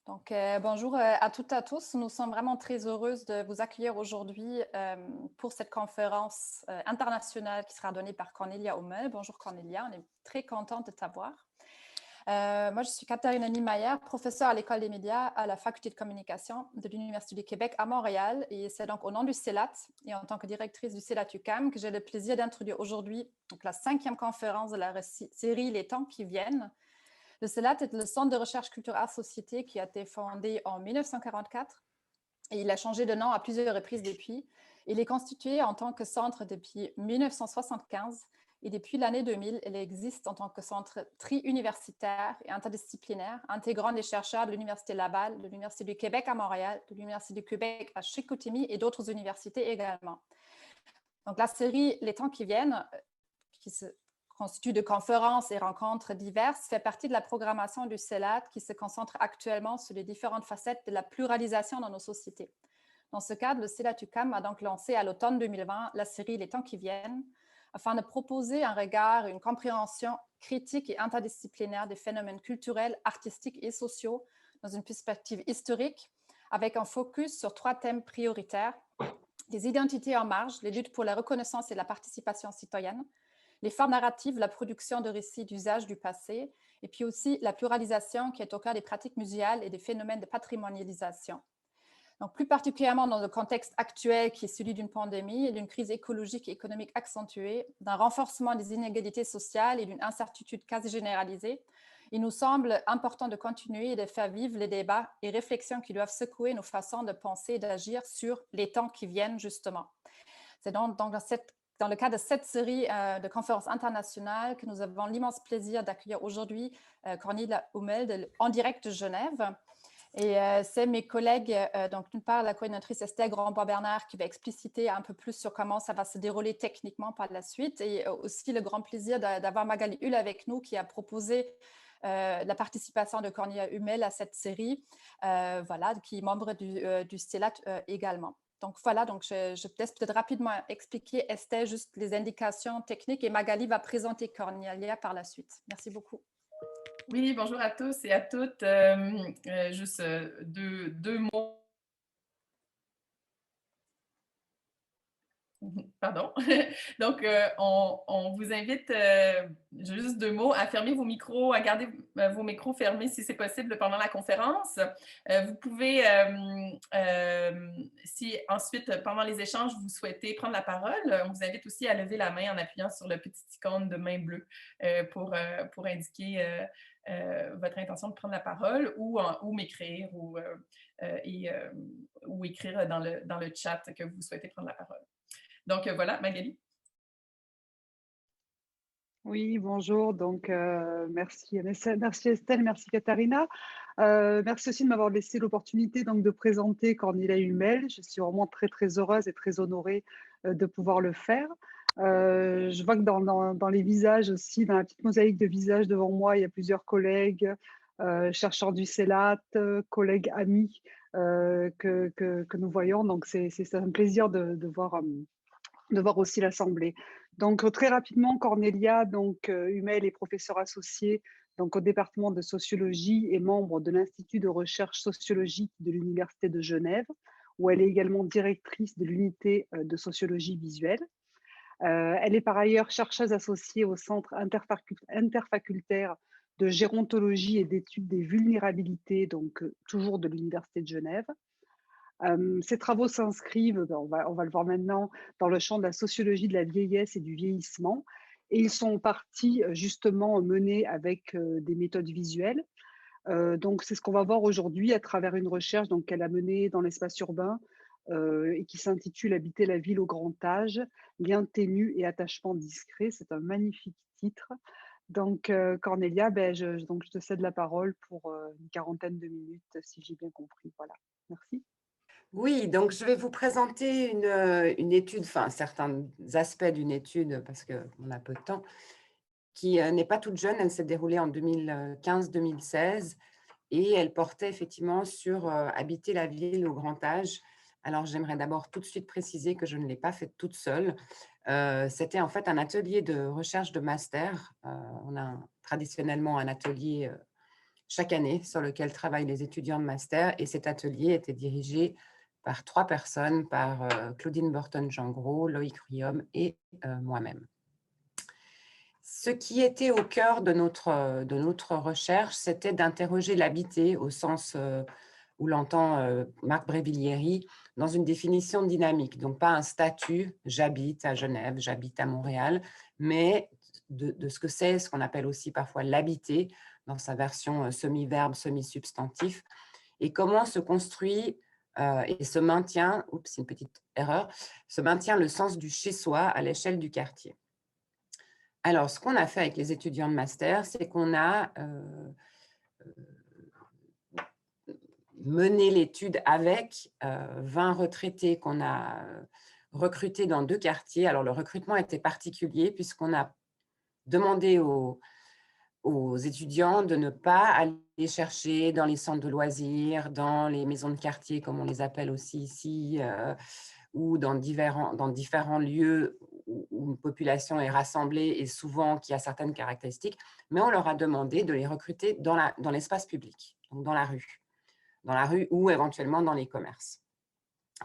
Bonjour à toutes et à tous. Nous sommes vraiment très heureuses de vous accueillir aujourd'hui pour cette conférence internationale qui sera donnée par Cornelia Hummel. Bonjour Cornelia, on est très contente de t'avoir. Moi, je suis Katharina Niemeyer, professeure à l'École des médias à la Faculté de communication de l'Université du Québec à Montréal. Et c'est donc au nom du CELAT et en tant que directrice du CELAT-UQAM que j'ai le plaisir d'introduire aujourd'hui la 5e conférence de la série Les temps qui viennent. Le CELAT est le Centre de recherche culture art société qui a été fondé en 1944 et il a changé de nom à plusieurs reprises depuis. Il est constitué en tant que centre depuis 1975 et depuis l'année 2000, il existe en tant que centre tri-universitaire et interdisciplinaire, intégrant des chercheurs de l'Université Laval, de l'Université du Québec à Montréal, de l'Université du Québec à Chicoutimi et d'autres universités également. Donc la série Les temps qui viennent, qui se constitue de conférences et rencontres diverses, fait partie de la programmation du CELAT qui se concentre actuellement sur les différentes facettes de la pluralisation dans nos sociétés. Dans ce cadre, le CELAT-UQAM a donc lancé à l'automne 2020 la série Les temps qui viennent, afin de proposer un regard et une compréhension critique et interdisciplinaire des phénomènes culturels, artistiques et sociaux dans une perspective historique, avec un focus sur 3 thèmes prioritaires: les identités en marge, les luttes pour la reconnaissance et la participation citoyenne, les formes narratives, la production de récits d'usage du passé, et puis aussi la pluralisation qui est au cœur des pratiques muséales et des phénomènes de patrimonialisation. Donc, plus particulièrement dans le contexte actuel qui est celui d'une pandémie et d'une crise écologique et économique accentuée, d'un renforcement des inégalités sociales et d'une incertitude quasi généralisée, il nous semble important de continuer et de faire vivre les débats et réflexions qui doivent secouer nos façons de penser et d'agir sur les temps qui viennent, justement. C'est donc dans le cadre de cette série de conférences internationales que nous avons l'immense plaisir d'accueillir aujourd'hui Cornelia Hummel en direct de Genève. Et c'est mes collègues, donc d'une part la coordinatrice Estelle Grandbois-Bernard qui va expliciter un peu plus sur comment ça va se dérouler techniquement par la suite, et aussi le grand plaisir d'avoir Magali Hull avec nous qui a proposé la participation de Cornelia Hummel à cette série, voilà, qui est membre du CELAT également. Donc voilà, donc je te laisse peut-être rapidement expliquer, Estelle, juste les indications techniques, et Magali va présenter Cornelia par la suite. Merci beaucoup. Oui, bonjour à tous et à toutes. Juste deux mots. Pardon. Donc, on vous invite, juste 2 mots, à fermer vos micros, à garder vos micros fermés si c'est possible pendant la conférence. Vous pouvez, si ensuite, pendant les échanges, vous souhaitez prendre la parole, on vous invite aussi à lever la main en appuyant sur le petit icône de main bleue pour indiquer votre intention de prendre la parole, ou m'écrire ou écrire dans le chat que vous souhaitez prendre la parole. Donc, voilà, Magali. Oui, bonjour. Donc, merci Estelle, merci Katharina. Merci aussi de m'avoir laissé l'opportunité de présenter Cornelia Hummel. Je suis vraiment très, très heureuse et très honorée de pouvoir le faire. Je vois que dans les visages aussi, dans la petite mosaïque de visages devant moi, il y a plusieurs collègues, chercheurs du CELAT, collègues, amis que nous voyons. Donc, c'est un plaisir de voir aussi l'Assemblée. Donc, très rapidement, Cornelia Hummel est professeure associée au département de sociologie et membre de l'Institut de recherche sociologique de l'Université de Genève, où elle est également directrice de l'unité de sociologie visuelle. Elle est par ailleurs chercheuse associée au Centre interfacultaire de gérontologie et d'études des vulnérabilités, toujours de l'Université de Genève. Ces travaux s'inscrivent, on va le voir maintenant, dans le champ de la sociologie de la vieillesse et du vieillissement, et ils sont en partie justement menés avec des méthodes visuelles. Donc c'est ce qu'on va voir aujourd'hui à travers une recherche qu'elle a menée dans l'espace urbain et qui s'intitule Habiter la ville au grand âge, liens ténus et attachement discret. C'est un magnifique titre. Donc Cornelia, je te cède la parole pour une quarantaine de minutes, si j'ai bien compris. Voilà, merci. Oui, donc je vais vous présenter une étude, enfin certains aspects d'une étude, parce qu'on a peu de temps, qui n'est pas toute jeune. Elle s'est déroulée en 2015-2016 et elle portait effectivement sur habiter la ville au grand âge. Alors, j'aimerais d'abord tout de suite préciser que je ne l'ai pas faite toute seule. C'était en fait un atelier de recherche de master. On a traditionnellement un atelier chaque année sur lequel travaillent les étudiants de master. Et cet atelier était dirigé par 3 personnes, par Claudine Burton-Jangros, Loïc Riom et moi-même. Ce qui était au cœur de notre recherche, c'était d'interroger l'habité au sens où l'entend Marc Brévillieri, dans une définition dynamique. Donc, pas un statut, j'habite à Genève, j'habite à Montréal, mais de ce que c'est, ce qu'on appelle aussi parfois l'habiter, dans sa version semi-verbe, semi-substantif, et comment se construit et se maintient, oups, une petite erreur, se maintient le sens du chez-soi à l'échelle du quartier. Alors, ce qu'on a fait avec les étudiants de master, c'est qu'on a mené l'étude avec 20 retraités qu'on a recrutés dans 2 quartiers. Alors, le recrutement était particulier puisqu'on a demandé aux étudiants de ne pas aller chercher dans les centres de loisirs, dans les maisons de quartier, comme on les appelle aussi ici, ou dans différents lieux où une population est rassemblée et souvent qui a certaines caractéristiques, mais on leur a demandé de les recruter dans l'espace public, donc dans la rue ou éventuellement dans les commerces,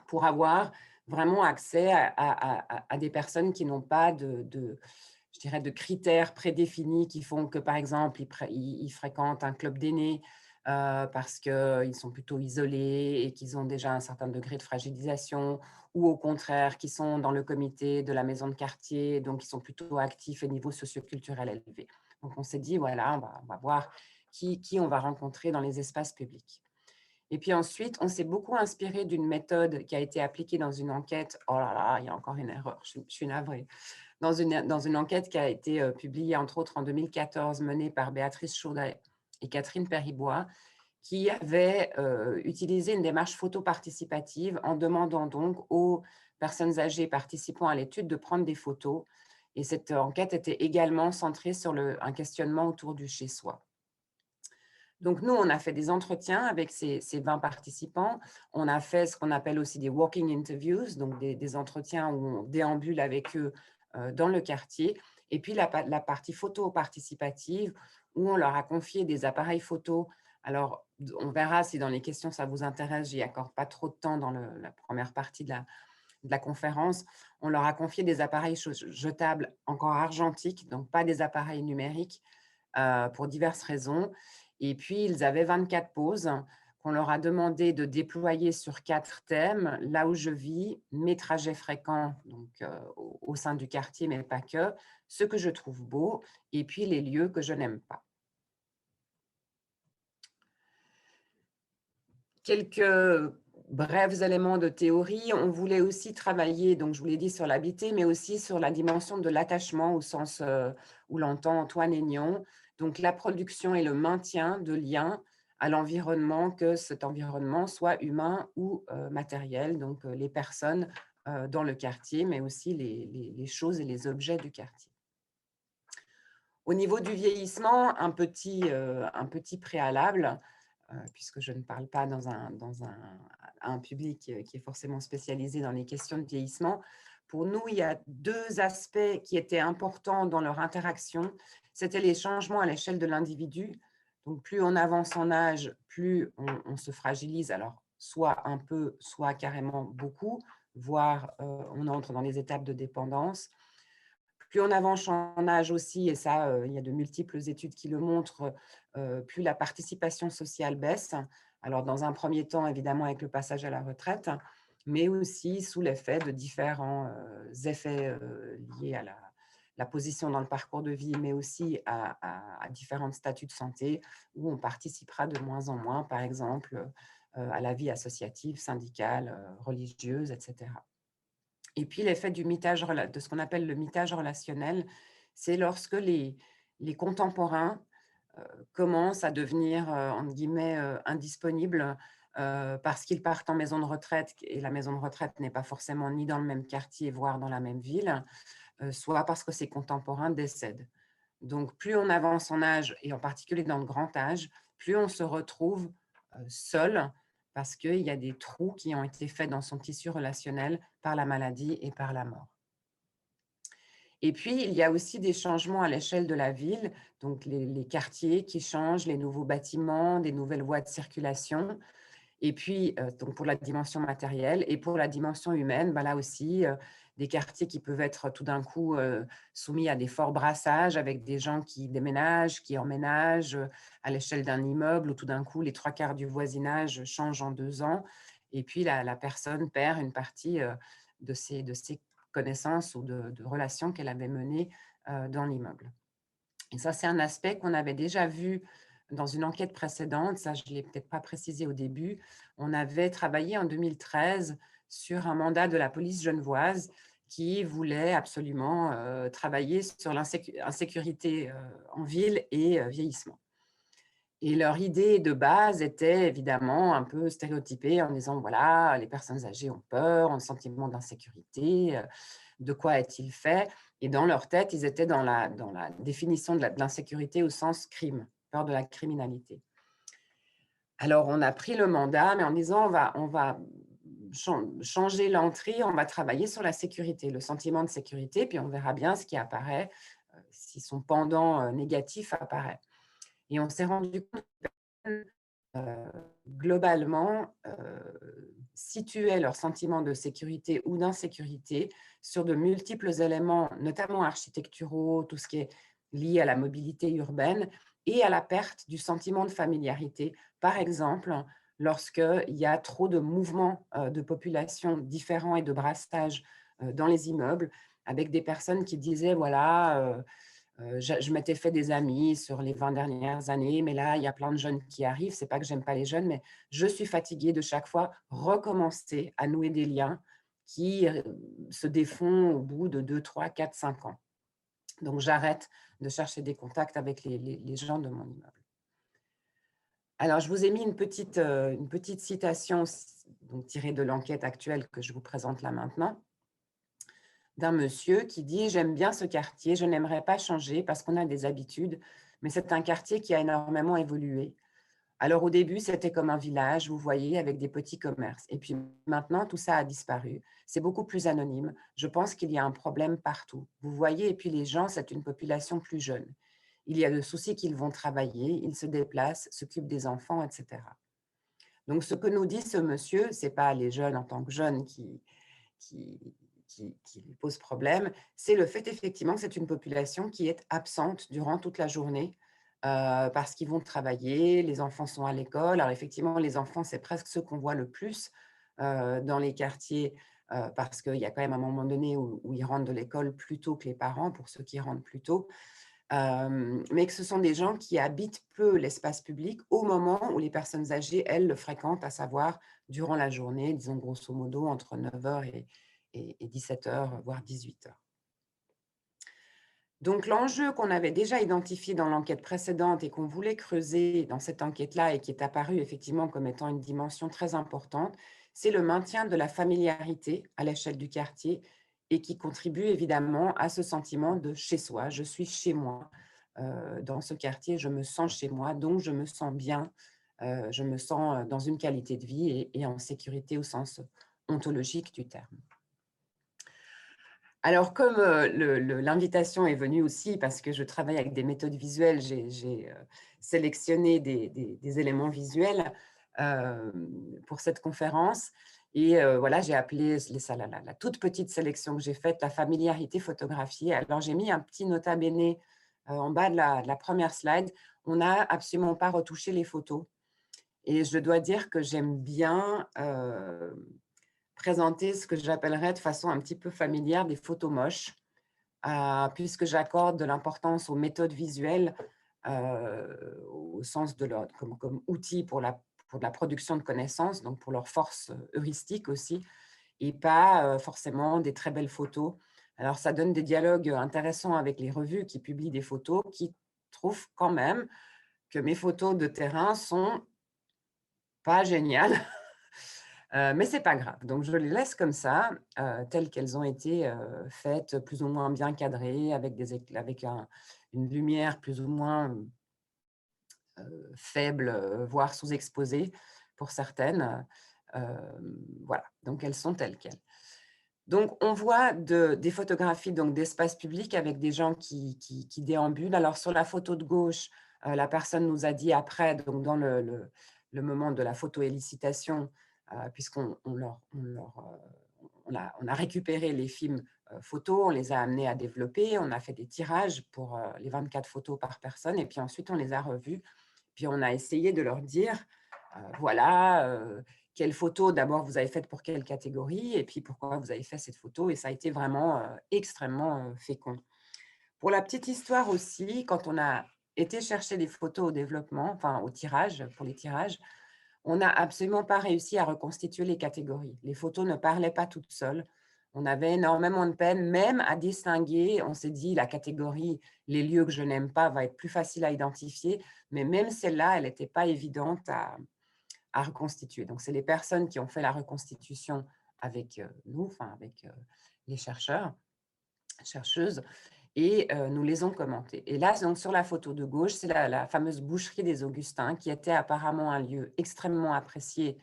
pour avoir vraiment accès à des personnes qui n'ont pas je dirais, de critères prédéfinis qui font que, par exemple, ils fréquentent un club d'aînés parce qu'ils sont plutôt isolés et qu'ils ont déjà un certain degré de fragilisation, ou au contraire, qui sont dans le comité de la maison de quartier, donc ils sont plutôt actifs et niveau socioculturel élevé. Donc, on s'est dit, voilà, on va voir qui on va rencontrer dans les espaces publics. Et puis ensuite, on s'est beaucoup inspiré d'une méthode qui a été appliquée dans une enquête. Oh là là, il y a encore une erreur, je suis navrée. Dans une enquête qui a été publiée, entre autres, en 2014, menée par Béatrice Chaudet et Catherine Péribois, qui avait utilisé une démarche photo-participative en demandant donc aux personnes âgées participant à l'étude de prendre des photos. Et cette enquête était également centrée sur un questionnement autour du chez-soi. Donc, nous, on a fait des entretiens avec ces 20 participants. On a fait ce qu'on appelle aussi des walking interviews, donc des entretiens où on déambule avec eux dans le quartier. Et puis, la partie photo participative, où on leur a confié des appareils photo. Alors, on verra si dans les questions, ça vous intéresse. J'y accorde pas trop de temps dans la première partie de la conférence. On leur a confié des appareils jetables encore argentiques, donc pas des appareils numériques, pour diverses raisons. Et puis, ils avaient 24 poses qu'on leur a demandé de déployer sur 4 thèmes: là où je vis, mes trajets fréquents, donc au sein du quartier, mais pas que, ce que je trouve beau, et puis les lieux que je n'aime pas. Quelques brefs éléments de théorie. On voulait aussi travailler, donc je vous l'ai dit, sur l'habiter, mais aussi sur la dimension de l'attachement au sens où l'entend Antoine Aignan. Donc, la production et le maintien de liens à l'environnement, que cet environnement soit humain ou matériel, donc les personnes dans le quartier, mais aussi les choses et les objets du quartier. Au niveau du vieillissement, un petit préalable, puisque je ne parle pas dans un public qui est forcément spécialisé dans les questions de vieillissement. Pour nous, il y a 2 aspects qui étaient importants dans leur interaction. C'était les changements à l'échelle de l'individu. Donc, plus on avance en âge, plus on se fragilise, alors soit un peu, soit carrément beaucoup, voire on entre dans les étapes de dépendance. Plus on avance en âge aussi, et ça, il y a de multiples études qui le montrent, plus la participation sociale baisse. Alors, dans un premier temps, évidemment, avec le passage à la retraite, mais aussi sous l'effet de différents effets liés à la position dans le parcours de vie, mais aussi à différents statuts de santé, où on participera de moins en moins, par exemple, à la vie associative, syndicale, religieuse, etc. Et puis, l'effet de ce qu'on appelle le mitage relationnel, c'est lorsque les contemporains commencent à devenir, entre guillemets, indisponibles parce qu'ils partent en maison de retraite, et la maison de retraite n'est pas forcément ni dans le même quartier, voire dans la même ville, soit parce que ces contemporains décèdent. Donc, plus on avance en âge, et en particulier dans le grand âge, plus on se retrouve seul, parce qu'il y a des trous qui ont été faits dans son tissu relationnel par la maladie et par la mort. Et puis, il y a aussi des changements à l'échelle de la ville, donc les quartiers qui changent, les nouveaux bâtiments, des nouvelles voies de circulation. Et puis, donc pour la dimension matérielle et pour la dimension humaine, ben là aussi, des quartiers qui peuvent être tout d'un coup soumis à des forts brassages avec des gens qui déménagent, qui emménagent à l'échelle d'un immeuble où tout d'un coup, les 3/4 du voisinage changent en 2 ans. Et puis, la personne perd une partie de ses connaissances ou de relations qu'elle avait menées dans l'immeuble. Et ça, c'est un aspect qu'on avait déjà vu dans une enquête précédente. Ça, je ne l'ai peut-être pas précisé au début. On avait travaillé en 2013 sur un mandat de la police genevoise qui voulait absolument travailler sur l'insécurité en ville et vieillissement. Et leur idée de base était évidemment un peu stéréotypée en disant, voilà, les personnes âgées ont peur, ont le sentiment d'insécurité, de quoi est-il fait? Et dans leur tête, ils étaient dans la définition de l'insécurité au sens crime, peur de la criminalité. Alors, on a pris le mandat, mais en disant, on va changer l'entrée, on va travailler sur la sécurité, le sentiment de sécurité, puis on verra bien ce qui apparaît, si son pendant négatif apparaît. Et on s'est rendu compte que globalement, situaient leur sentiment de sécurité ou d'insécurité sur de multiples éléments, notamment architecturaux, tout ce qui est lié à la mobilité urbaine et à la perte du sentiment de familiarité. Par exemple, lorsqu'il y a trop de mouvements de population différents et de brassage dans les immeubles, avec des personnes qui disaient, voilà, je m'étais fait des amis sur les 20 dernières années, mais là, il y a plein de jeunes qui arrivent. Ce n'est pas que j'aime pas les jeunes, mais je suis fatiguée de chaque fois recommencer à nouer des liens qui se défont au bout de 2, 3, 4, 5 ans. Donc, j'arrête de chercher des contacts avec les gens de mon immeuble. Alors, je vous ai mis une petite citation donc, tirée de l'enquête actuelle que je vous présente là maintenant, d'un monsieur qui dit « J'aime bien ce quartier, je n'aimerais pas changer parce qu'on a des habitudes, mais c'est un quartier qui a énormément évolué. Alors au début, c'était comme un village, vous voyez, avec des petits commerces. Et puis maintenant, tout ça a disparu. C'est beaucoup plus anonyme. Je pense qu'il y a un problème partout. Vous voyez, et puis les gens, c'est une population plus jeune. Il y a le souci qu'ils vont travailler, ils se déplacent, s'occupent des enfants, etc. » Donc ce que nous dit ce monsieur, ce n'est pas les jeunes en tant que jeunes qui lui pose problème, c'est le fait effectivement que c'est une population qui est absente durant toute la journée parce qu'ils vont travailler, les enfants sont à l'école. Alors effectivement, les enfants, c'est presque ceux qu'on voit le plus dans les quartiers parce qu'il y a quand même un moment donné où ils rentrent de l'école plus tôt que les parents, pour ceux qui rentrent plus tôt. Mais que ce sont des gens qui habitent peu l'espace public au moment où les personnes âgées, elles, le fréquentent, à savoir durant la journée, disons grosso modo entre 9h et 17h, voire 18h. Donc l'enjeu qu'on avait déjà identifié dans l'enquête précédente et qu'on voulait creuser dans cette enquête-là et qui est apparu effectivement comme étant une dimension très importante, c'est le maintien de la familiarité à l'échelle du quartier et qui contribue évidemment à ce sentiment de chez soi. Je suis chez moi dans ce quartier, je me sens chez moi, donc je me sens bien, je me sens dans une qualité de vie et en sécurité au sens ontologique du terme. Alors, comme l'invitation est venue aussi parce que je travaille avec des méthodes visuelles, j'ai sélectionné des éléments visuels pour cette conférence. Et voilà, j'ai appelé la toute petite sélection que j'ai faite, la familiarité photographiée. Alors, j'ai mis un petit nota bene en bas de la première slide. On n'a absolument pas retouché les photos. Et je dois dire que j'aime bien présenter ce que j'appellerais de façon un petit peu familière des photos moches, puisque j'accorde de l'importance aux méthodes visuelles au sens de leur, comme outil pour la production de connaissances, donc pour leur force heuristique aussi, et pas forcément des très belles photos. Alors, ça donne des dialogues intéressants avec les revues qui publient des photos, qui trouvent quand même que mes photos de terrain sont pas géniales. Mais ce n'est pas grave. Donc, je les laisse comme ça, telles qu'elles ont été faites, plus ou moins bien cadrées, avec une lumière plus ou moins faible, voire sous-exposée pour certaines. Voilà, donc elles sont telles quelles. Donc, on voit des photographies d'espace public avec des gens qui déambulent. Alors, sur la photo de gauche, la personne nous a dit après, donc dans le moment de la photo-élicitation, puisqu'on on a récupéré les films photos, on les a amenés à développer, on a fait des tirages pour les 24 photos par personne, et puis ensuite, on les a revus. Puis, on a essayé de leur dire, voilà, quelle photo d'abord vous avez faite pour quelle catégorie, et puis pourquoi vous avez fait cette photo, et ça a été vraiment extrêmement fécond. Pour la petite histoire aussi, quand on a été chercher les photos au développement, enfin au tirage, pour les tirages, on n'a absolument pas réussi à reconstituer les catégories. Les photos ne parlaient pas toutes seules. On avait énormément de peine, même à distinguer. On s'est dit, la catégorie « les lieux que je n'aime pas » va être plus facile à identifier, mais même celle-là, elle n'était pas évidente à reconstituer. Donc, c'est les personnes qui ont fait la reconstitution avec nous, enfin avec les chercheurs, chercheuses, et nous les ont commentées. Et là, donc, sur la photo de gauche, c'est la fameuse boucherie des Augustins, qui était apparemment un lieu extrêmement apprécié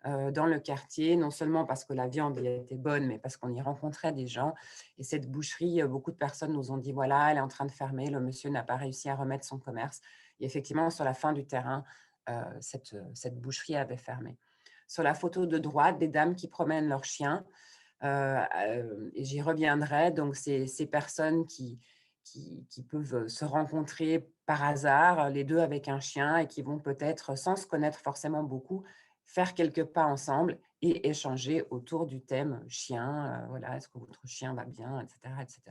dans le quartier, non seulement parce que la viande y était bonne, mais parce qu'on y rencontrait des gens. Et cette boucherie, beaucoup de personnes nous ont dit, voilà, elle est en train de fermer, le monsieur n'a pas réussi à remettre son commerce. Et effectivement, sur la fin du terrain, cette boucherie avait fermé. Sur la photo de droite, des dames qui promènent leurs chiens, et j'y reviendrai. Donc, ces personnes qui peuvent se rencontrer par hasard, les deux avec un chien, et qui vont peut-être, sans se connaître forcément beaucoup, faire quelques pas ensemble et échanger autour du thème chien. Voilà, est-ce que votre chien va bien, etc., etc.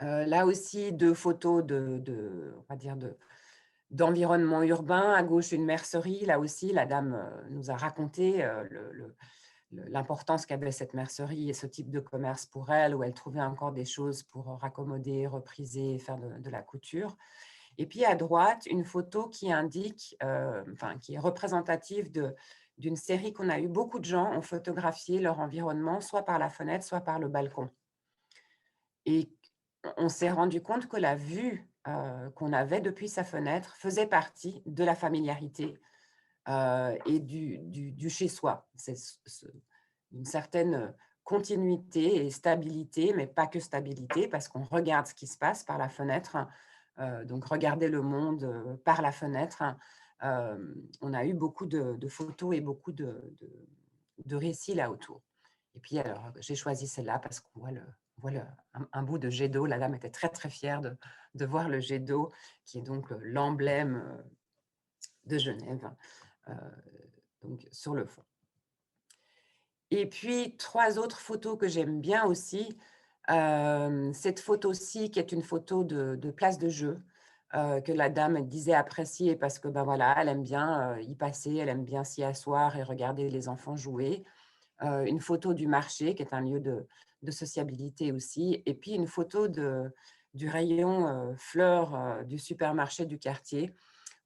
Là aussi, deux photos on va dire d'environnement urbain. À gauche, une mercerie. Là aussi, la dame nous a raconté l'importance qu'avait cette mercerie et ce type de commerce pour elle, où elle trouvait encore des choses pour raccommoder, repriser, faire de la couture. Et puis à droite, une photo qui indique, qui est représentative d'une série qu'on a eu. Beaucoup de gens ont photographié leur environnement, soit par la fenêtre, soit par le balcon. Et on s'est rendu compte que la vue qu'on avait depuis sa fenêtre faisait partie de la familiarité et du chez-soi. C'est une certaine continuité et stabilité, mais pas que stabilité, parce qu'on regarde ce qui se passe par la fenêtre. Donc, regarder le monde par la fenêtre. On a eu beaucoup de photos et beaucoup de récits là autour. Et puis, alors, j'ai choisi celle-là parce qu'on voit un bout de jet d'eau. La dame était très, très fière de voir le jet d'eau, qui est donc l'emblème de Genève, donc sur le fond. Et puis, 3 autres photos que j'aime bien aussi. Cette photo-ci, qui est une photo de place de jeu, que la dame disait apprécier parce que, ben voilà, elle aime bien y passer, elle aime bien s'y asseoir et regarder les enfants jouer. Une photo du marché, qui est un lieu de sociabilité aussi. Et puis, une photo du rayon fleurs du supermarché du quartier,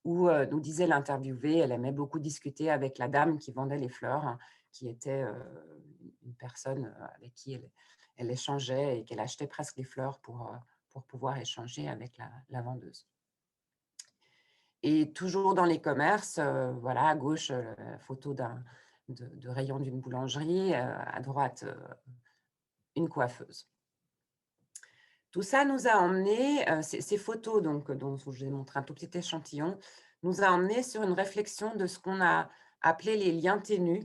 où nous disait l'interviewée, elle aimait beaucoup discuter avec la dame qui vendait les fleurs, hein, qui était une personne avec qui elle échangeait et qu'elle achetait presque les fleurs pour pouvoir échanger avec la vendeuse. Et toujours dans les commerces, voilà, à gauche, la photo de rayon d'une boulangerie, à droite, une coiffeuse. Tout ça nous a emmené, ces photos donc, dont je vous ai montré un tout petit échantillon, nous a emmené sur une réflexion de ce qu'on a appelé les liens ténus,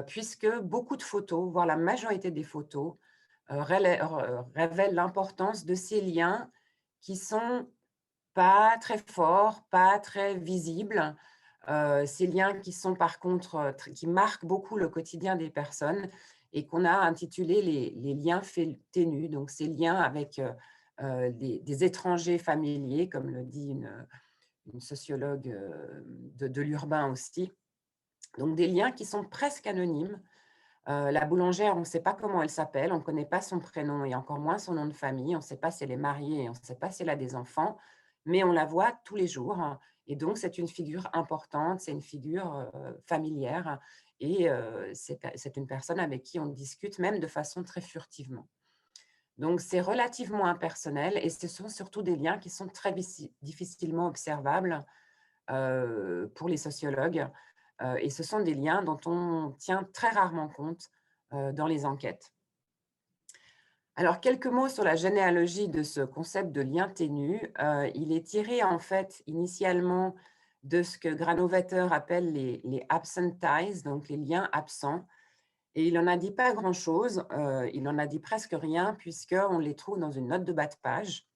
puisque beaucoup de photos, voire la majorité des photos, révèlent l'importance de ces liens qui sont pas très forts, pas très visibles, ces liens qui sont par contre, qui marquent beaucoup le quotidien des personnes et qu'on a intitulé les liens ténus, donc ces liens avec des étrangers familiers, comme le dit une sociologue de l'urbain aussi. Donc des liens qui sont presque anonymes. La boulangère, on ne sait pas comment elle s'appelle, on ne connaît pas son prénom et encore moins son nom de famille, on ne sait pas si elle est mariée, on ne sait pas si elle a des enfants, mais on la voit tous les jours, hein. Et donc c'est une figure importante, c'est une figure familière et c'est une personne avec qui on discute même de façon très furtivement. Donc c'est relativement impersonnel et ce sont surtout des liens qui sont très difficilement observables pour les sociologues. Et ce sont des liens dont on tient très rarement compte dans les enquêtes. Alors, quelques mots sur la généalogie de ce concept de lien ténu. Il est tiré en fait initialement de ce que Granovetter appelle les absent ties, donc les liens absents. Et il n'en a dit pas grand-chose, il n'en a dit presque rien, puisqu'on les trouve dans une note de bas de page,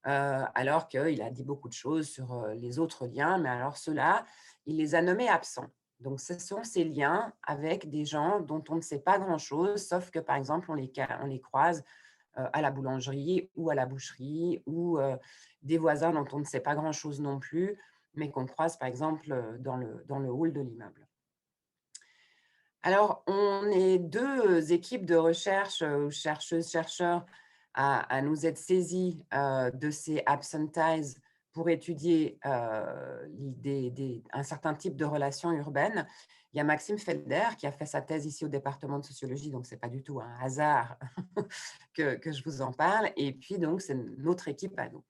alors qu'il a dit beaucoup de choses sur les autres liens, mais alors ceux-là, il les a nommés absents. Donc, ce sont ces liens avec des gens dont on ne sait pas grand-chose, sauf que, par exemple, on les croise à la boulangerie ou à la boucherie, ou des voisins dont on ne sait pas grand-chose non plus, mais qu'on croise, par exemple, dans le hall de l'immeuble. Alors, on est 2 équipes de recherche, chercheuses-chercheurs, à nous être saisis de ces absent ties pour étudier un certain type de relations urbaines. Il y a Maxime Felder qui a fait sa thèse ici au département de sociologie, donc ce n'est pas du tout un hasard que je vous en parle. Et puis, donc, c'est notre équipe à nous.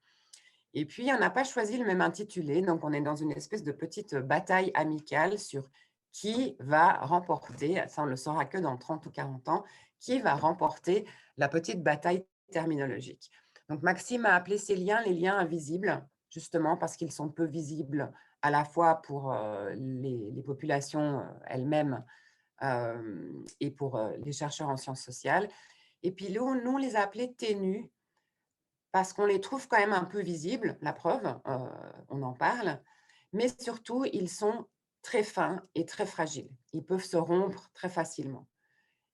Et puis, on n'a pas choisi le même intitulé, donc on est dans une espèce de petite bataille amicale sur qui va remporter, ça on ne le saura que dans 30 ou 40 ans, qui va remporter la petite bataille terminologique. Donc, Maxime a appelé ces liens les liens invisibles, justement parce qu'ils sont peu visibles à la fois pour les populations elles-mêmes et pour les chercheurs en sciences sociales. Et puis, nous, on les a appelés ténus parce qu'on les trouve quand même un peu visibles, la preuve, on en parle, mais surtout, ils sont très fins et très fragiles. Ils peuvent se rompre très facilement.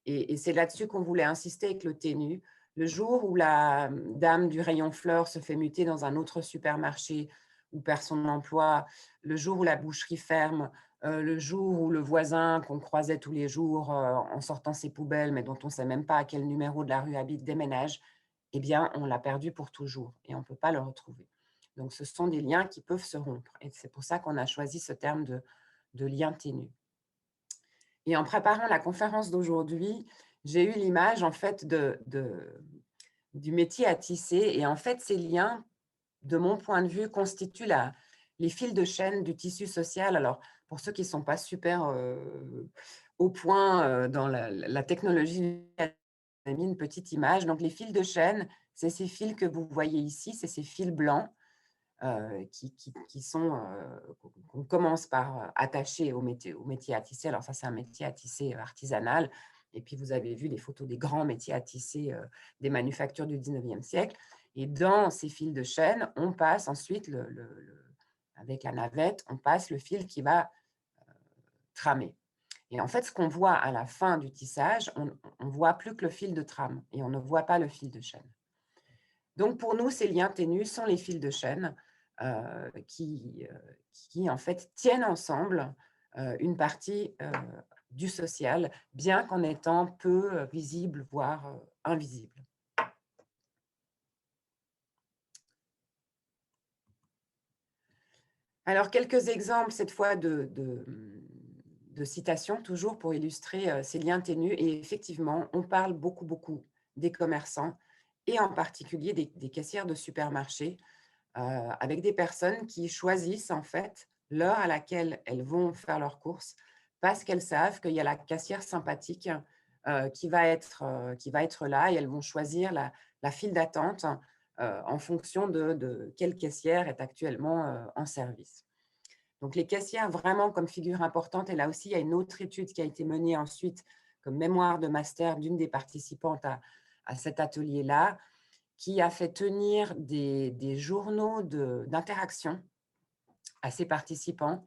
Et c'est là-dessus qu'on voulait insister avec le ténu. Le jour où la dame du rayon fleurs se fait muter dans un autre supermarché ou perd son emploi, le jour où la boucherie ferme, le jour où le voisin qu'on croisait tous les jours en sortant ses poubelles, mais dont on ne sait même pas à quel numéro de la rue habite, déménage, eh bien, on l'a perdu pour toujours et on ne peut pas le retrouver. Donc, ce sont des liens qui peuvent se rompre. Et c'est pour ça qu'on a choisi ce terme de lien ténu. Et en préparant la conférence d'aujourd'hui, j'ai eu l'image en fait du métier à tisser. Et en fait, ces liens, de mon point de vue, constituent les fils de chaîne du tissu social. Alors, pour ceux qui ne sont pas super au point dans la technologie, j'ai mis une petite image. Donc, les fils de chaîne, c'est ces fils que vous voyez ici, c'est ces fils blancs qui sont, qu'on commence par attacher au métier à tisser. Alors ça, c'est un métier à tisser artisanal. Et puis, vous avez vu les photos des grands métiers à tisser des manufactures du 19e siècle. Et dans ces fils de chaîne, on passe ensuite, avec la navette, on passe le fil qui va tramer. Et en fait, ce qu'on voit à la fin du tissage, on ne voit plus que le fil de trame et on ne voit pas le fil de chaîne. Donc, pour nous, ces liens ténus sont les fils de chaîne qui, en fait, tiennent ensemble une partie du social, bien qu'en étant peu visible, voire invisible. Alors, quelques exemples, cette fois, de citations, toujours pour illustrer ces liens ténus. Et effectivement, on parle beaucoup des commerçants, et en particulier des caissières de supermarchés, avec des personnes qui choisissent en fait l'heure à laquelle elles vont faire leurs courses parce qu'elles savent qu'il y a la caissière sympathique qui va être là, et elles vont choisir la file d'attente en fonction de quelle caissière est actuellement en service. Donc, les caissières vraiment comme figure importante. Et là aussi, il y a une autre étude qui a été menée ensuite comme mémoire de master d'une des participantes à cet atelier-là, qui a fait tenir des journaux d'interaction à ses participants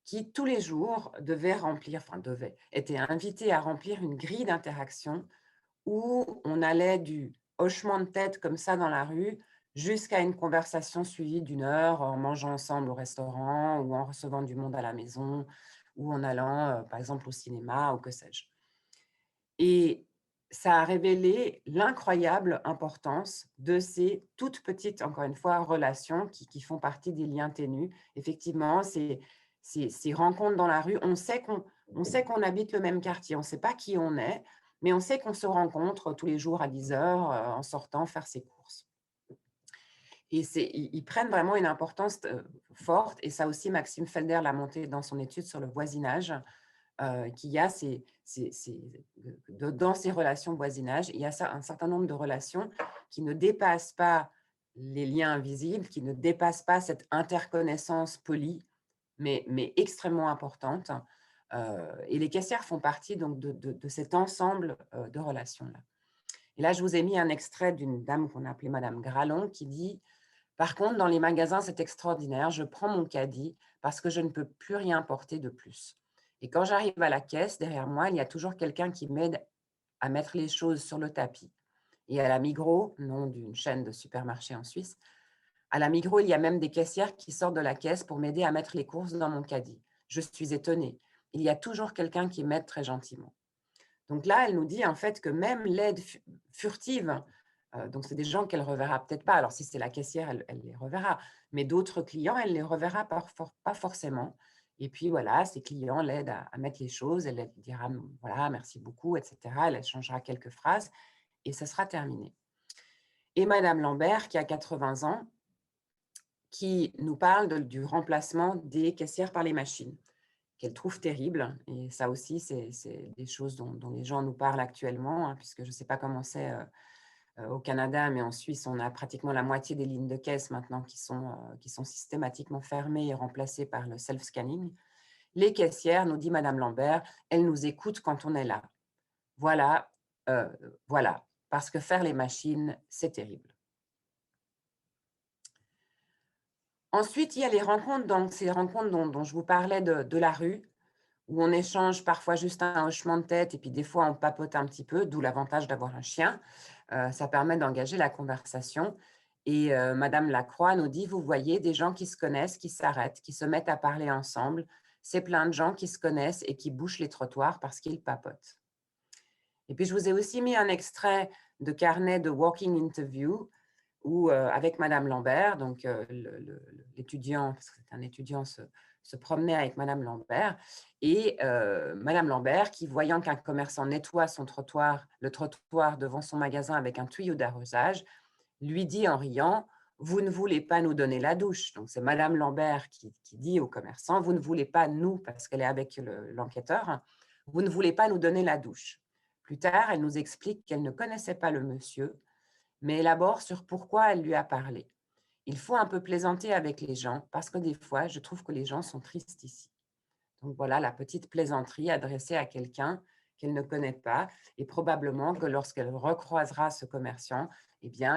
qui, tous les jours, étaient invités à remplir une grille d'interaction où on allait du hochement de tête comme ça dans la rue jusqu'à une conversation suivie d'1 heure en mangeant ensemble au restaurant ou en recevant du monde à la maison ou en allant, par exemple, au cinéma ou que sais-je. Et ça a révélé l'incroyable importance de ces toutes petites, encore une fois, relations qui font partie des liens ténus. Effectivement, ces rencontres dans la rue, on sait qu'on habite le même quartier, on ne sait pas qui on est, mais on sait qu'on se rencontre tous les jours à 10 heures en sortant faire ses courses. Et ils prennent vraiment une importance forte, et ça aussi, Maxime Felder l'a monté dans son étude sur le voisinage. qu'il y a dans ces relations voisinage, il y a un certain nombre de relations qui ne dépassent pas les liens invisibles, qui ne dépassent pas cette interconnaissance polie, mais extrêmement importante. Et les caissières font partie donc de cet ensemble de relations-là. Et là, je vous ai mis un extrait d'une dame qu'on appelait Madame Grallon qui dit « Par contre, dans les magasins, c'est extraordinaire, je prends mon caddie parce que je ne peux plus rien porter de plus. Et quand j'arrive à la caisse, derrière moi, il y a toujours quelqu'un qui m'aide à mettre les choses sur le tapis. Et à la Migros, nom d'une chaîne de supermarchés en Suisse, à la Migros, il y a même des caissières qui sortent de la caisse pour m'aider à mettre les courses dans mon caddie. Je suis étonnée. Il y a toujours quelqu'un qui m'aide très gentiment. » Donc là, elle nous dit en fait que même l'aide furtive, donc c'est des gens qu'elle ne reverra peut-être pas. Alors si c'est la caissière, elle les reverra. Mais d'autres clients, elle ne les reverra pas forcément. Et puis voilà, ses clients l'aident à mettre les choses. Elle dira voilà, merci beaucoup, etc. Elle échangera quelques phrases et ça sera terminé. Et Madame Lambert, qui a 80 ans, qui nous parle du remplacement des caissières par les machines, qu'elle trouve terrible. Et ça aussi, c'est des choses dont les gens nous parlent actuellement, hein, puisque je ne sais pas comment c'est au Canada, mais en Suisse, on a pratiquement la moitié des lignes de caisse maintenant qui sont systématiquement fermées et remplacées par le self-scanning. Les caissières, nous dit Madame Lambert, elles nous écoutent quand on est là. Voilà, voilà, parce que faire les machines, c'est terrible. Ensuite, il y a les rencontres, donc ces rencontres dont je vous parlais de la rue, où on échange parfois juste un hochement de tête et puis des fois on papote un petit peu, d'où l'avantage d'avoir un chien. Ça permet d'engager la conversation. Et Madame Lacroix nous dit, vous voyez, des gens qui se connaissent, qui s'arrêtent, qui se mettent à parler ensemble. C'est plein de gens qui se connaissent et qui bouchent les trottoirs parce qu'ils papotent. Et puis, je vous ai aussi mis un extrait de carnet de walking interview où, avec Madame Lambert, donc l'étudiant, parce que c'est un étudiant, se promenait avec Madame Lambert. Et Madame Lambert, qui, voyant qu'un commerçant nettoie le trottoir devant son magasin avec un tuyau d'arrosage, lui dit en riant, « Vous ne voulez pas nous donner la douche ?» Donc, c'est Madame Lambert qui dit au commerçant, « Vous ne voulez pas, nous, parce qu'elle est avec l'enquêteur, vous ne voulez pas nous donner la douche. » Plus tard, elle nous explique qu'elle ne connaissait pas le monsieur, mais élabore sur pourquoi elle lui a parlé. Il faut un peu plaisanter avec les gens, parce que des fois, je trouve que les gens sont tristes ici. Donc voilà la petite plaisanterie adressée à quelqu'un qu'elle ne connaît pas, et probablement que lorsqu'elle recroisera ce commerçant, eh bien,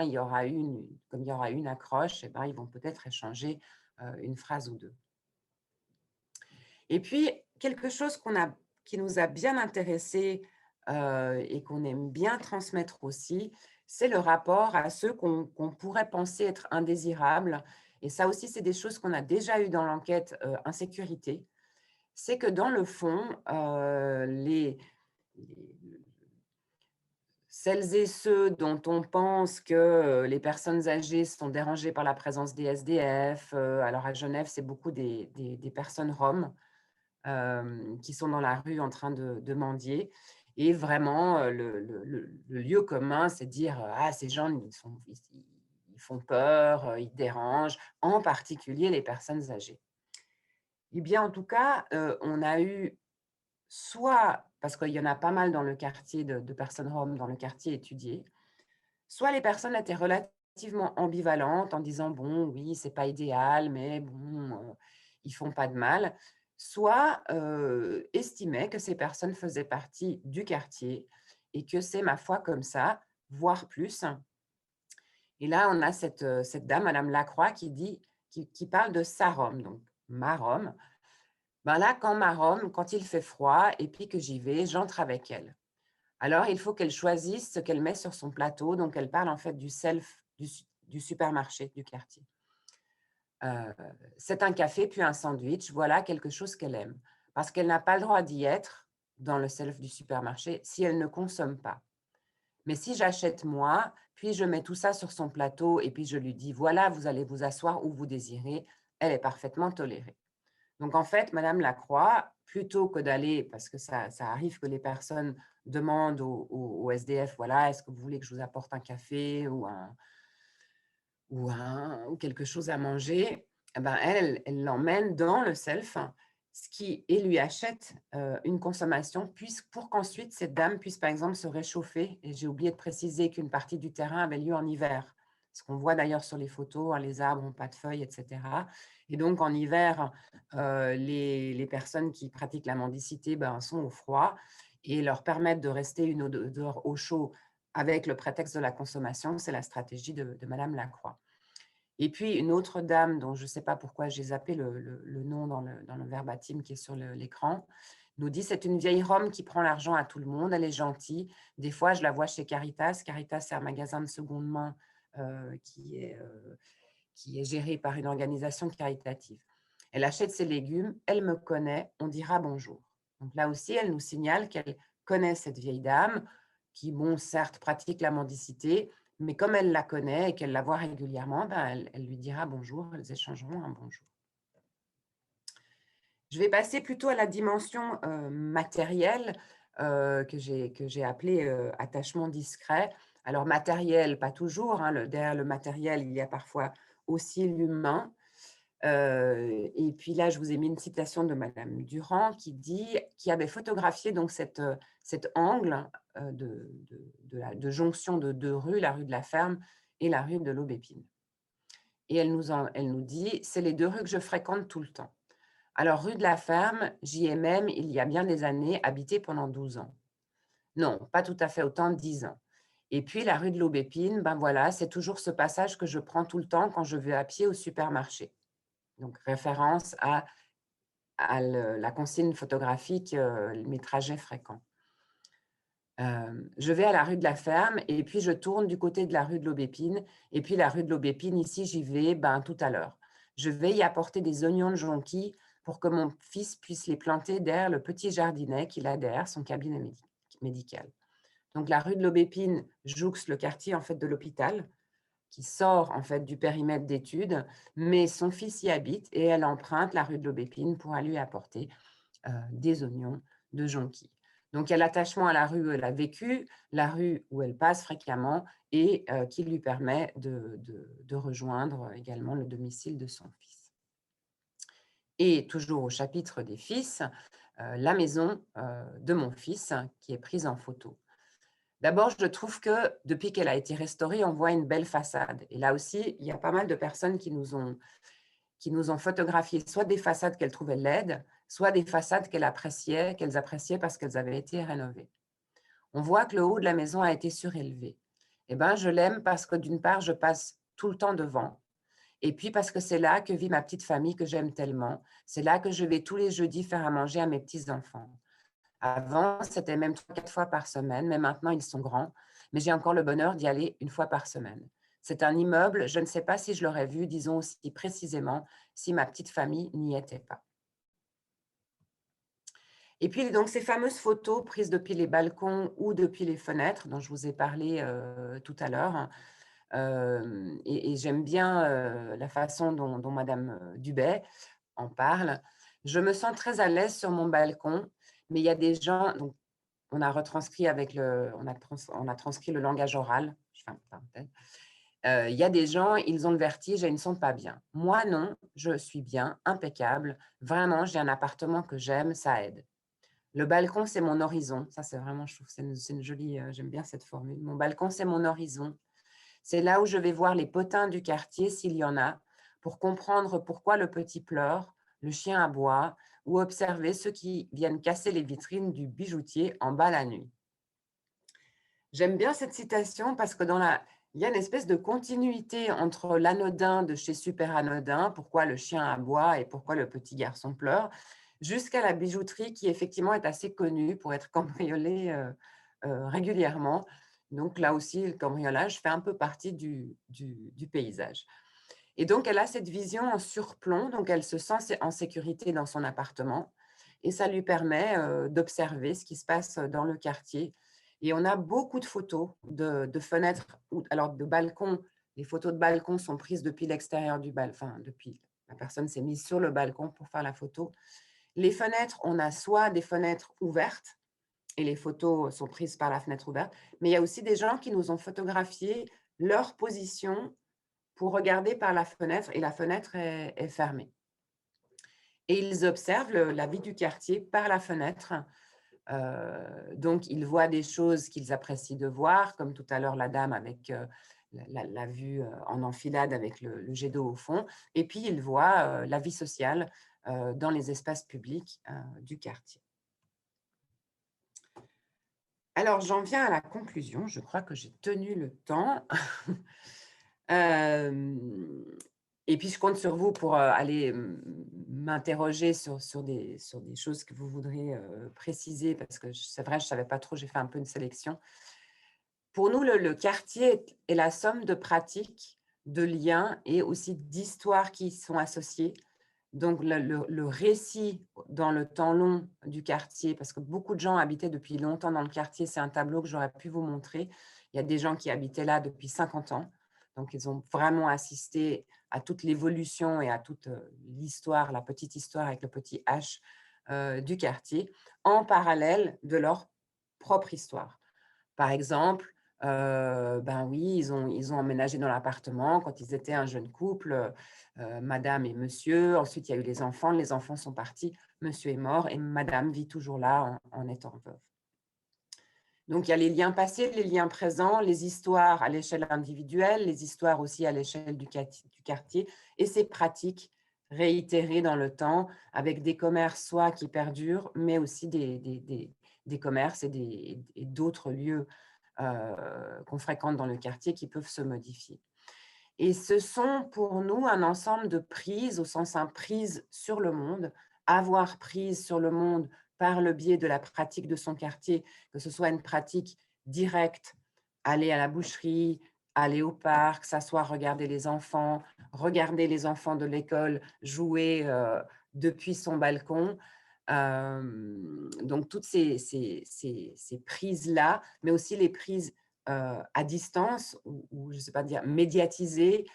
comme il y aura une accroche, eh bien, ils vont peut-être échanger une phrase ou deux. Et puis, quelque chose qui nous a bien intéressés et qu'on aime bien transmettre aussi, c'est le rapport à ceux qu'on pourrait penser être indésirables. Et ça aussi, c'est des choses qu'on a déjà eues dans l'enquête insécurité. C'est que dans le fond, celles et ceux dont on pense que les personnes âgées sont dérangées par la présence des SDF, alors à Genève, c'est beaucoup des personnes roms qui sont dans la rue en train de mendier. Et vraiment, le lieu commun, c'est de dire « Ah, ces gens, ils font peur, ils dérangent, en particulier les personnes âgées. » Eh bien, en tout cas, on a eu soit, parce qu'il y en a pas mal dans le quartier de personnes roms, dans le quartier étudié, soit les personnes étaient relativement ambivalentes en disant « Bon, oui, c'est pas idéal, mais bon, ils font pas de mal », soit estimaient que ces personnes faisaient partie du quartier et que c'est, ma foi, comme ça, voire plus. Et là, on a cette dame, Madame Lacroix, qui parle de sa Rome, donc ma Rome. Ben là, quand il fait froid et puis que j'y vais, j'entre avec elle. Alors, il faut qu'elle choisisse ce qu'elle met sur son plateau. Donc, elle parle en fait du supermarché du quartier. C'est un café puis un sandwich. Voilà quelque chose qu'elle aime. Parce qu'elle n'a pas le droit d'y être dans le self du supermarché si elle ne consomme pas. Mais si j'achète moi, puis je mets tout ça sur son plateau et puis je lui dis, voilà, vous allez vous asseoir où vous désirez, elle est parfaitement tolérée. Donc, en fait, Madame Lacroix, plutôt que d'aller, parce que ça arrive que les personnes demandent au SDF, voilà, est-ce que vous voulez que je vous apporte un café ou quelque chose à manger, eh ben elle l'emmène dans le self. et lui achète une consommation pour qu'ensuite cette dame puisse par exemple se réchauffer. Et j'ai oublié de préciser qu'une partie du terrain avait lieu en hiver. Ce qu'on voit d'ailleurs sur les photos, hein, les arbres n'ont pas de feuilles, etc. Et donc en hiver, les personnes qui pratiquent la mendicité sont au froid et leur permettre de rester dehors au chaud avec le prétexte de la consommation. C'est la stratégie de Madame Lacroix. Et puis, une autre dame, dont je ne sais pas pourquoi j'ai zappé le nom dans le verbatim qui est sur l'écran, nous dit « C'est une vieille Rome qui prend l'argent à tout le monde, elle est gentille. Des fois, je la vois chez Caritas. Caritas, c'est un magasin de seconde main qui est géré par une organisation caritative. Elle achète ses légumes, elle me connaît, on dira bonjour. » Donc là aussi, elle nous signale qu'elle connaît cette vieille dame qui, bon, certes, pratique la mendicité, mais comme elle la connaît et qu'elle la voit régulièrement, elle lui dira bonjour, elles échangeront un bonjour. Je vais passer plutôt à la dimension matérielle que j'ai appelée attachement discret. Alors matériel, pas toujours, hein, derrière le matériel, il y a parfois aussi l'humain. Et puis là, je vous ai mis une citation de Madame Durand qui avait photographié donc cet angle de jonction de deux rues, la rue de la Ferme et la rue de l'Aubépine. Et elle nous dit « C'est les deux rues que je fréquente tout le temps. Alors, rue de la Ferme, j'y ai même, il y a bien des années, habité pendant 12 ans. Non, pas tout à fait autant, 10 ans. Et puis, la rue de l'Aubépine, voilà, c'est toujours ce passage que je prends tout le temps quand je vais à pied au supermarché. » Donc, référence à la consigne photographique, mes trajets fréquents. Je vais à la rue de la Ferme et puis je tourne du côté de la rue de l'Aubépine. Et puis, la rue de l'Aubépine, ici, j'y vais tout à l'heure. Je vais y apporter des oignons de jonquille pour que mon fils puisse les planter derrière le petit jardinet qu'il a derrière son cabinet médical. Donc, la rue de l'Aubépine jouxte le quartier en fait, de l'hôpital, qui sort en fait du périmètre d'études, mais son fils y habite et elle emprunte la rue de l'Aubépine pour aller lui apporter des oignons de jonquille. Donc, il y a l'attachement à la rue où elle a vécu, la rue où elle passe fréquemment et qui lui permet de rejoindre également le domicile de son fils. Et toujours au chapitre des fils, la maison de mon fils qui est prise en photo. D'abord, je trouve que depuis qu'elle a été restaurée, on voit une belle façade. Et là aussi, il y a pas mal de personnes qui nous ont photographié soit des façades qu'elles trouvaient laides, soit des façades qu'elles appréciaient parce qu'elles avaient été rénovées. On voit que le haut de la maison a été surélevé. Je l'aime parce que d'une part, je passe tout le temps devant. Et puis parce que c'est là que vit ma petite famille que j'aime tellement. C'est là que je vais tous les jeudis faire à manger à mes petits-enfants. Avant, c'était même 3-4 fois par semaine, mais maintenant, ils sont grands. Mais j'ai encore le bonheur d'y aller 1 fois par semaine. C'est un immeuble, je ne sais pas si je l'aurais vu, disons aussi précisément, si ma petite famille n'y était pas. Et puis, donc, ces fameuses photos prises depuis les balcons ou depuis les fenêtres, dont je vous ai parlé tout à l'heure, et j'aime bien la façon dont Madame Dubay en parle. Je me sens très à l'aise sur mon balcon, mais il y a des gens, donc on a retranscrit on a transcrit le langage oral, je fais une parenthèse. Il y a des gens, ils ont le vertige et ils ne sont pas bien. Moi, non, je suis bien, impeccable. Vraiment, j'ai un appartement que j'aime, ça aide. Le balcon, c'est mon horizon. Ça, c'est vraiment, je trouve, c'est une jolie, j'aime bien cette formule. Mon balcon, c'est mon horizon. C'est là où je vais voir les potins du quartier, s'il y en a, pour comprendre pourquoi le petit pleure, le chien aboie, ou observer ceux qui viennent casser les vitrines du bijoutier en bas la nuit. J'aime bien cette citation parce que il y a une espèce de continuité entre l'anodin de chez Super Anodin, pourquoi le chien aboie et pourquoi le petit garçon pleure, jusqu'à la bijouterie qui effectivement est assez connue pour être cambriolée régulièrement. Donc là aussi, le cambriolage fait un peu partie du paysage. Et donc, elle a cette vision en surplomb, donc elle se sent en sécurité dans son appartement et ça lui permet d'observer ce qui se passe dans le quartier. Et on a beaucoup de photos de fenêtres, alors de balcons. Les photos de balcons sont prises depuis l'extérieur du balcon, enfin, depuis la personne s'est mise sur le balcon pour faire la photo. Les fenêtres, on a soit des fenêtres ouvertes, et les photos sont prises par la fenêtre ouverte, mais il y a aussi des gens qui nous ont photographié leur position pour regarder par la fenêtre et la fenêtre est fermée. et ils observent la vie du quartier par la fenêtre. Donc, ils voient des choses qu'ils apprécient de voir, comme tout à l'heure la dame avec la vue en enfilade avec le jet d'eau au fond. Et puis, ils voient la vie sociale dans les espaces publics du quartier. Alors, j'en viens à la conclusion. Je crois que j'ai tenu le temps. Et puis, je compte sur vous pour aller m'interroger sur des choses que vous voudriez préciser, parce que c'est vrai, je ne savais pas trop, j'ai fait un peu une sélection. Pour nous, le quartier est la somme de pratiques, de liens et aussi d'histoires qui y sont associées. Donc, le récit dans le temps long du quartier, parce que beaucoup de gens habitaient depuis longtemps dans le quartier, c'est un tableau que j'aurais pu vous montrer. Il y a des gens qui habitaient là depuis 50 ans. Donc, ils ont vraiment assisté à toute l'évolution et à toute l'histoire, la petite histoire avec le petit H du quartier, en parallèle de leur propre histoire. Par exemple, ben oui, ils ont emménagé dans l'appartement quand ils étaient un jeune couple, madame et monsieur. Ensuite, il y a eu les enfants sont partis, monsieur est mort et madame vit toujours là en étant veuve. Donc, il y a les liens passés, les liens présents, les histoires à l'échelle individuelle, les histoires aussi à l'échelle du quartier et ces pratiques réitérées dans le temps avec des commerces soit qui perdurent, mais aussi des commerces et d'autres lieux qu'on fréquente dans le quartier qui peuvent se modifier. Et ce sont pour nous un ensemble de prises, au sens un prise sur le monde, avoir prise sur le monde par le biais de la pratique de son quartier, que ce soit une pratique directe, aller à la boucherie, aller au parc, s'asseoir, regarder les enfants de l'école jouer depuis son balcon. Donc, toutes ces prises-là, mais aussi les prises à distance ou je ne sais pas dire médiatisées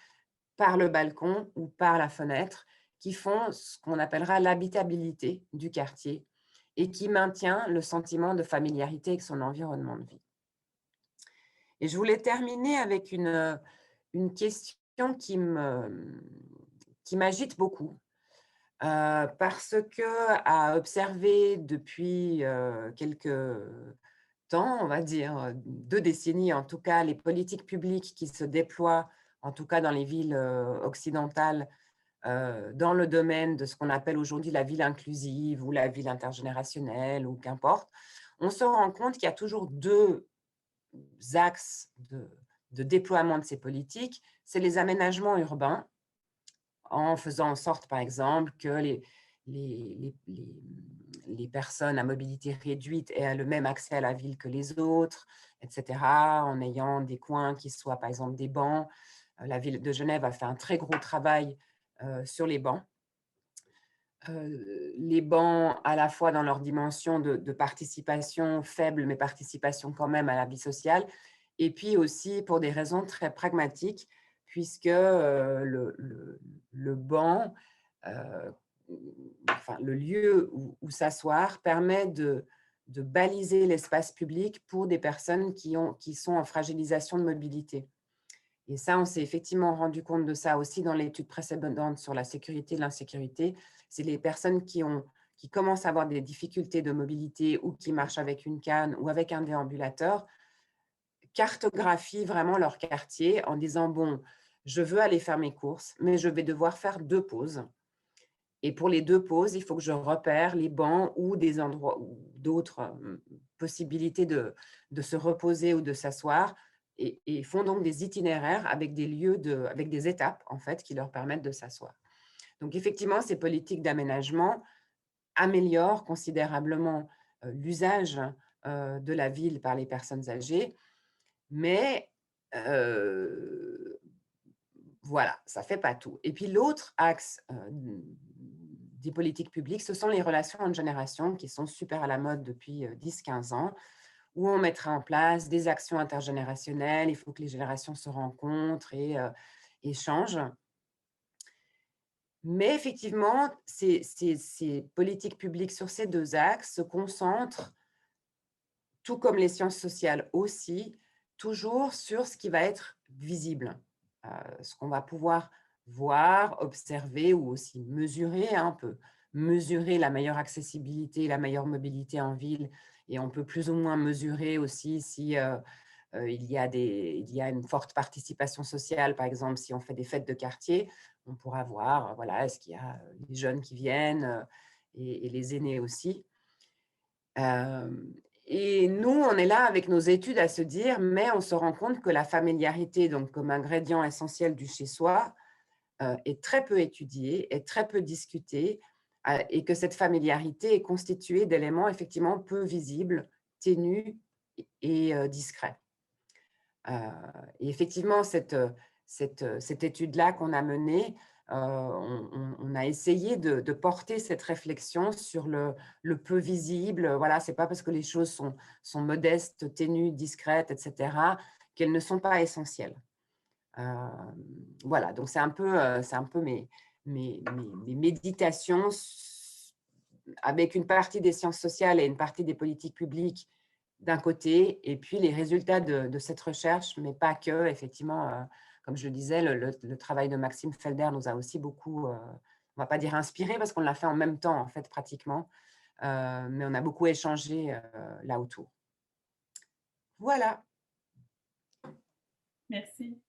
par le balcon ou par la fenêtre, qui font ce qu'on appellera l'habitabilité du quartier et qui maintient le sentiment de familiarité avec son environnement de vie. Et je voulais terminer avec une question qui m'agite beaucoup, parce que à observer depuis quelques temps, on va dire 2 décennies en tout cas, les politiques publiques qui se déploient, en tout cas dans les villes occidentales, dans le domaine de ce qu'on appelle aujourd'hui la ville inclusive ou la ville intergénérationnelle ou qu'importe, on se rend compte qu'il y a toujours 2 axes de déploiement de ces politiques. C'est les aménagements urbains, en faisant en sorte, par exemple, que les personnes à mobilité réduite aient le même accès à la ville que les autres, etc., en ayant des coins qui soient, par exemple, des bancs. La ville de Genève a fait un très gros travail sur les bancs. Les bancs, à la fois dans leur dimension de participation faible, mais participation quand même à la vie sociale, et puis aussi pour des raisons très pragmatiques, puisque le banc, enfin, le lieu où s'asseoir permet de baliser l'espace public pour des personnes qui sont en fragilisation de mobilité. Et ça, on s'est effectivement rendu compte de ça aussi dans l'étude précédente sur la sécurité et l'insécurité. C'est les personnes qui commencent à avoir des difficultés de mobilité ou qui marchent avec une canne ou avec un déambulateur, cartographient vraiment leur quartier en disant, bon, je veux aller faire mes courses, mais je vais devoir faire 2 pauses. Et pour les 2 pauses, il faut que je repère les bancs ou des endroits ou d'autres possibilités de se reposer ou de s'asseoir et font donc des itinéraires avec des lieux avec des étapes en fait qui leur permettent de s'asseoir. Donc effectivement, ces politiques d'aménagement améliorent considérablement l'usage de la ville par les personnes âgées, mais voilà, ça ne fait pas tout. Et puis l'autre axe des politiques publiques, ce sont les relations entre générations qui sont super à la mode depuis 10-15 ans, où on mettra en place des actions intergénérationnelles, il faut que les générations se rencontrent et échangent. Mais effectivement, ces politiques publiques sur ces 2 axes se concentrent, tout comme les sciences sociales aussi, toujours sur ce qui va être visible, ce qu'on va pouvoir voir, observer ou aussi mesurer un peu. mesurer la meilleure accessibilité, la meilleure mobilité en ville, et on peut plus ou moins mesurer aussi si il y a une forte participation sociale. Par exemple, si on fait des fêtes de quartier, on pourra voir, voilà, est-ce qu'il y a les jeunes qui viennent et les aînés aussi. Et nous, on est là avec nos études à se dire, mais on se rend compte que la familiarité, donc comme ingrédient essentiel du chez-soi, est très peu étudiée, est très peu discutée, et que cette familiarité est constituée d'éléments effectivement peu visibles, ténus et discrets. Et effectivement, cette étude-là qu'on a menée, on a essayé de porter cette réflexion sur le peu visible. Voilà, ce n'est pas parce que les choses sont modestes, ténues, discrètes, etc., qu'elles ne sont pas essentielles. Voilà, donc c'est un peu mes méditations avec une partie des sciences sociales et une partie des politiques publiques d'un côté, et puis les résultats de cette recherche, mais pas que. Effectivement, comme je le disais, le travail de Maxime Felder nous a aussi beaucoup, on ne va pas dire inspiré, parce qu'on l'a fait en même temps, en fait, pratiquement, mais on a beaucoup échangé là autour. Voilà. Merci.